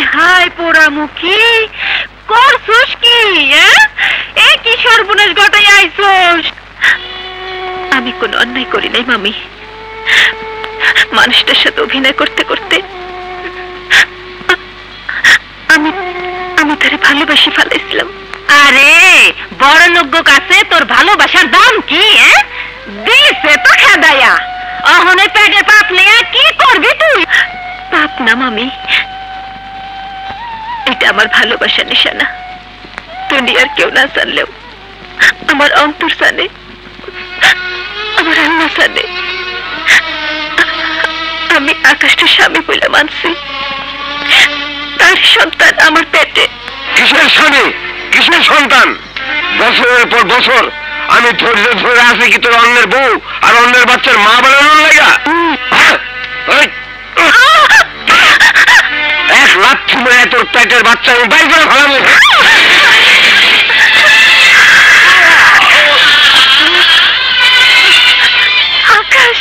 হায় হায় পোড়ামুখী করছস কি? এ কি সর্বনাশ ঘটাই আইছস? আমি কোনো অন্যায় করি নাই মামি। মানুষটার সাথে অভিনয় করতে করতে আমি তারে ভালোবাসি ফেলাইছিলাম। আরে বড় লোক কাছে তোর ভালোবাসার দাম কি? দিছে তো খেদাইয়া, অহনে পেটে পাপ নিয়ে কি করবি তুই? পাপ না মামি, এটা আমার ভালোবাসার নিশানা। দুনিয়ার কেউ না জানলেও আমার অন্তর জানে, আমার আল্লাহ জানে। আমি আকাশটা স্বামী বলে মানছি, তার সন্তান আমার পেটে। কিসের স্বামী, কিসের সন্তান? বছরের পর বছর আমি ধৈর্য ধরে আছি কি তোর অন্যের বউ আর অন্যের বাচ্চার মা বানানোর লাগা? 1 লাথি মেরে তোর পেটের বাচ্চা আমি বাইর করে ফেলাবো। আকাশ,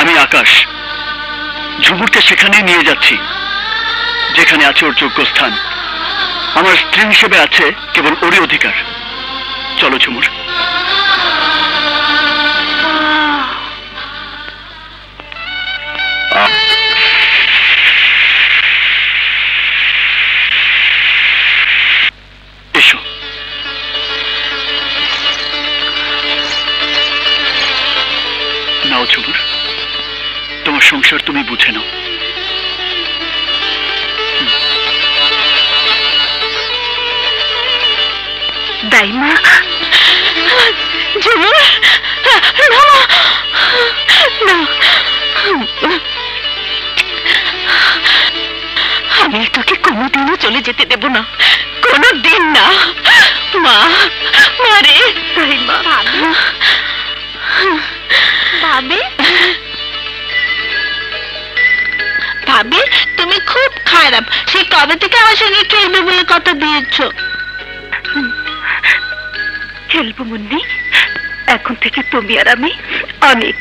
আমি আকাশ, ঝুমুরকে সেখানে নিয়ে যাচ্ছি যেখানে আছে ওর যোগ্য স্থান। আমার স্ত্রী হিসেবে আছে কেবল ওরই অধিকার। চলো ঝুমুর। এসো। নাও ঝুমুর, তোমার সংসার তুমি বুঝে নাও। দাইমা, ঝুমুর আমি তোকে কোনোদিনও চলে যেতে দেব না, কোনোদিন না। মা, মারে দাইমা। ভাবি, ভাবি তুমি খুব খারাপ। সে কবে থেকে আমার সঙ্গে খেলবে বলে কথা দিয়েছ? খেলবো মুন্নি, এখন থেকে তুমি আর আমি অনেক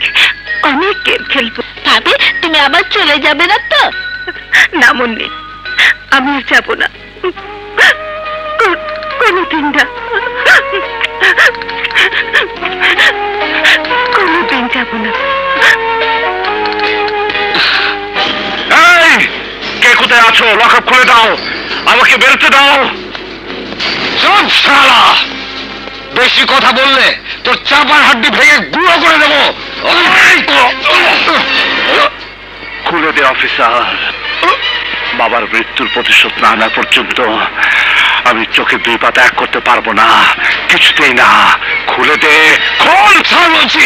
অনেক গেম খেলবো। ভাবি তুমি আবার চলে যাবে না তো? না মুন্নি, আমি আর যাবো না, কোনোদিন না, কোনোদিন যাবো না। কে কোথায় আছো? লকআপ খুলে দাও, আমাকে বেরোতে দাও। সব শালা, বেশি কথা বললে তোর চাপার হাড্ডি ভেঙে গুঁড়ো করে দেবো। খুলে দে অফিসার। বাবার মৃত্যুর প্রতিশোধ না আনা পর্যন্ত আমি চোখে 2 পাতা এক করতে পারবো না, কিছুতেই না। খুলে দে, খোল। বলছি